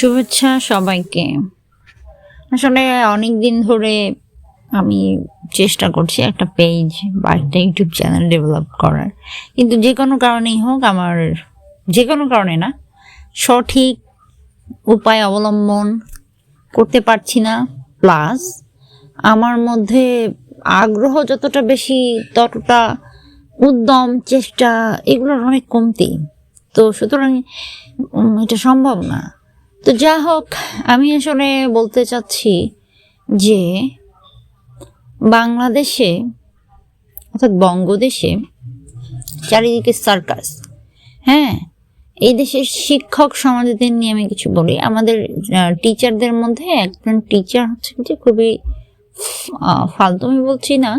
শুভেচ্ছা সবাইকে। আসলে অনেক দিন ধরে আমি চেষ্টা করছি একটা পেজ বা একটা ইউটিউব চ্যানেল ডেভেলপ করার, কিন্তু যে কোনো কারণেই হোক আমার যে কোনো কারণে না সঠিক উপায় অবলম্বন করতে পারছি না। প্লাস আমার মধ্যে আগ্রহ যতটা বেশি ততটা উদ্যম চেষ্টা এগুলোর অনেক কমতি। তো সুতরাং এটা সম্ভব না। তো যা হোক, আমি আসলে বলতে চাচ্ছি যে বাংলাদেশে অর্থাৎ বঙ্গদেশে চারিদিকে সার্কাস। হ্যাঁ, এই দেশের শিক্ষক সমাজদের নিয়ে আমি কিছু বলি। আমাদের টিচারদের মধ্যে একজন টিচার হচ্ছে যে খুবই ফালতু, আমি বলছি না,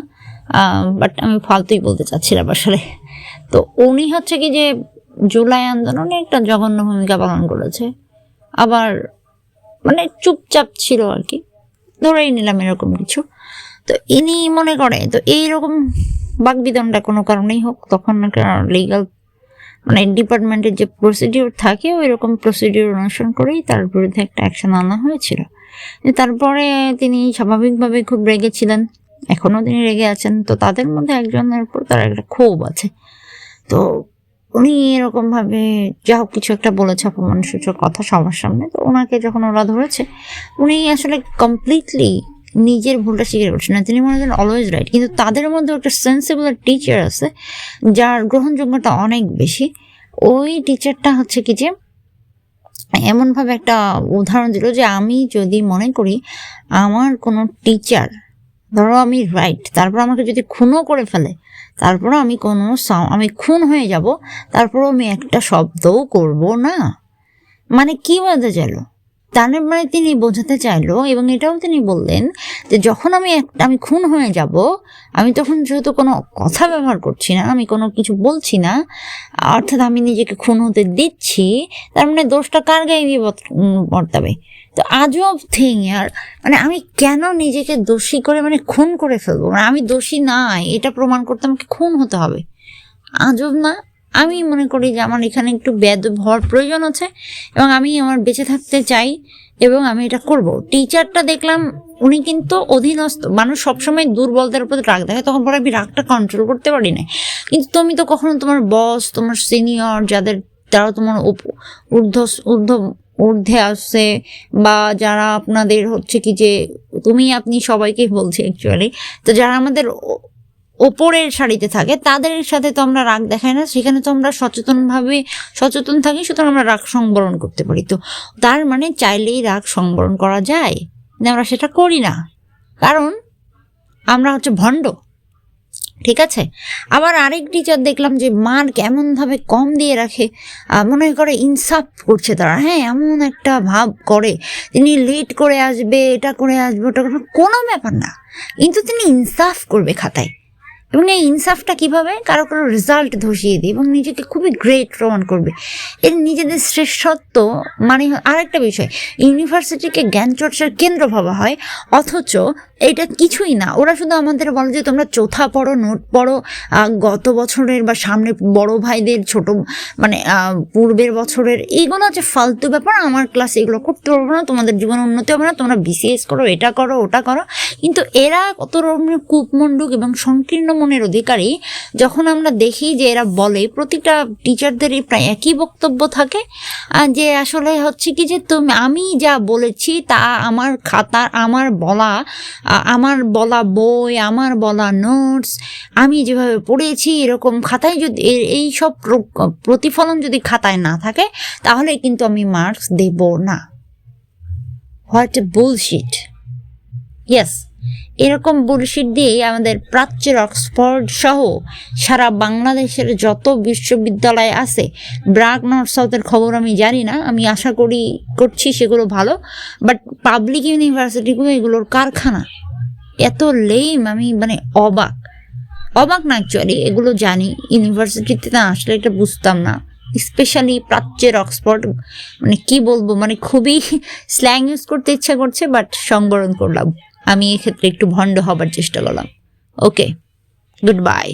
বাট আমি ফালতুই বলতে চাচ্ছিলাম আসলে। তো উনি হচ্ছে কি যে জুলাই আন্দোলনে একটা জঘন্য ভূমিকা পালন করেছে, আবার মানে চুপচাপ ছিল আর কি, ধরেই নিলাম এরকম কিছু। তো ইনি মনে করে তো এইরকম বাকবিতণ্ডা কোনো কারণেই হোক, তখন একটা লিগাল মানে ডিপার্টমেন্টের যে প্রসিডিওর থাকে ওই রকম প্রসিডিওর অনুসরণ করেই তার বিরুদ্ধে একটা অ্যাকশন আনা হয়েছিল। তারপরে তিনি স্বাভাবিকভাবে খুব রেগেছিলেন, এখনও তিনি রেগে আছেন। তো তাদের মধ্যে একজনের উপর তার একটা ক্ষোভ আছে। তো উনি এরকমভাবে যা হোক কিছু একটা বলেছে অপমানসূচক কথা সবার সামনে। তো ওনাকে যখন ওরা ধরেছে, উনি আসলে কমপ্লিটলি নিজের ভুলটা স্বীকার করছেন না। তিনি মনে করেন অলওয়েজ রাইট, কিন্তু তাদের মধ্যে একটা সেন্সিবল টিচার আছে যার গ্রহণযোগ্যতা অনেক বেশি। ওই টিচারটা হচ্ছে কি যে এমনভাবে একটা উদাহরণ দিল যে আমি যদি মনে করি আমার কোনো টিচার, ধরো আমি রাইট, তারপর আমাকে যদি খুনও করে ফেলে, তারপরও আমি খুন হয়ে যাব, তারপরও আমি একটা শব্দও করব না। মানে কি বলতে চাইলো? তার মানে তিনি বোঝাতে চাইলো, এবং এটাও তিনি বললেন যে যখন আমি খুন হয়ে যাব, আমি তখন যেহেতু কোনো কথা ব্যবহার করছি না, আমি কোনো কিছু বলছি না, অর্থাৎ আমি নিজেকে খুন হতে দিচ্ছি, তার মানে দোষটা কার গায়ে গিয়ে বর্তাবে? তো আজব থিং ইয়ার, মানে আমি কেন নিজেকে দোষী করে মানে খুন করে ফেলবো? মানে আমি দোষী নাই এটা প্রমাণ করতে আমাকে খুন হতে হবে? আজব না? আমি মনে করি যে আমার এখানে একটু বেয়াদব হওয়ার প্রয়োজন আছে, এবং আমি আমার বেঁচে থাকতে চাই, এবং আমি এটা করব। টিচারটা দেখলাম উনি কিন্তু অধীনস্থ মানুষ সবসময় দুর্বলদের উপর রাগ দেখায়, তখন পরে আমি রাগটা কন্ট্রোল করতে পারি না। কিন্তু তুমি তো কখনো তোমার বস, তোমার সিনিয়র তারা তোমার ঊর্ধ্বে আসছে, বা যারা আপনাদের হচ্ছে কি যে আপনি সবাইকে বলছি অ্যাকচুয়ালি, তো যারা আমাদের ওপরের সারিতে থাকে তাদের সাথে তো আমরা রাগ দেখাই না, সেখানে তো আমরা সচেতন থাকি, সুতরাং আমরা রাগ সংবরণ করতে পারি। তো তার মানে চাইলেই রাগ সংবরণ করা যায়, আমরা সেটা করি না, কারণ আমরা হচ্ছে ভণ্ড। ঠিক আছে। আবার আরেক টিচার দেখলাম যে মার্ক এমনভাবে কম দিয়ে রাখে, মনে করে ইনসাফ করছে তারা। হ্যাঁ, এমন একটা ভাব করে তিনি লেট করে আসবে, এটা করে আসবে, ওটা করবে, কোনো ব্যাপার না, কিন্তু তিনি ইনসাফ করবে খাতায়। এবং এই ইনসাফটা কীভাবে? কারো রেজাল্ট ধসিয়ে দিয়ে এবং নিজেকে খুবই গ্রেট প্রমাণ করবে, এর নিজেদের শ্রেষ্ঠত্ব। মানে আরেকটা বিষয়, ইউনিভার্সিটিকে জ্ঞান চর্চার কেন্দ্র ভাবা হয়, অথচ এটা কিছুই না। ওরা শুধু আমাদের বলে যে তোমরা চোথা পড়ো, নোট পড়ো, গত বছরের বা সামনে বড় ভাইদের ছোট মানে পূর্বের বছরের, এইগুলো হচ্ছে ফালতু ব্যাপার। আমার ক্লাসে এগুলো করতে পারবো না, তোমাদের জীবনে উন্নতি হবে না, তোমরা বিসিএস করো, এটা করো, ওটা করো। কিন্তু এরা কত রকমের কূপমণ্ডুক এবং সংকীর্ণ মনের অধিকারী। যখন আমরা দেখি যে এরা বলে, প্রতিটা টিচারদেরই প্রায় একই বক্তব্য থাকে, যে আসলে হচ্ছে কি যে আমি যা বলেছি তা আমার খাতা, আমার বলা বই, আমার বলা নোটস, আমি যেভাবে পড়েছি এরকম খাতায় যদি এই সব প্রতিফলন যদি খাতায় না থাকে, তাহলে কিন্তু আমি মার্কস দেব না। What a bullshit. ইয়েস, এরকম বুলশিট দিয়েই আমাদের প্রাচ্যের অক্সফোর্ড সহ সারা বাংলাদেশের যত বিশ্ববিদ্যালয় আছে, ব্র্যাক নর্থ সাউথের খবর আমি জানি না, আমি আশা করছি সেগুলো ভালো, বাট পাবলিক ইউনিভার্সিটিগুলো এগুলোর কারখানা। এত লেম, আমি মানে অবাক না, অ্যাকচুয়ালি এগুলো জানি, ইউনিভার্সিটিতে না আসলে এটা বুঝতাম না। স্পেশালি প্রাচ্যের অক্সফোর্ড, মানে কি বলবো, মানে খুবই স্ল্যাং ইউজ করতে ইচ্ছা করছে, বাট সংবরণ করলাম। আমি এক্ষেত্রে একটু ভণ্ড হবার চেষ্টা করলাম। ওকে, গুড বাই।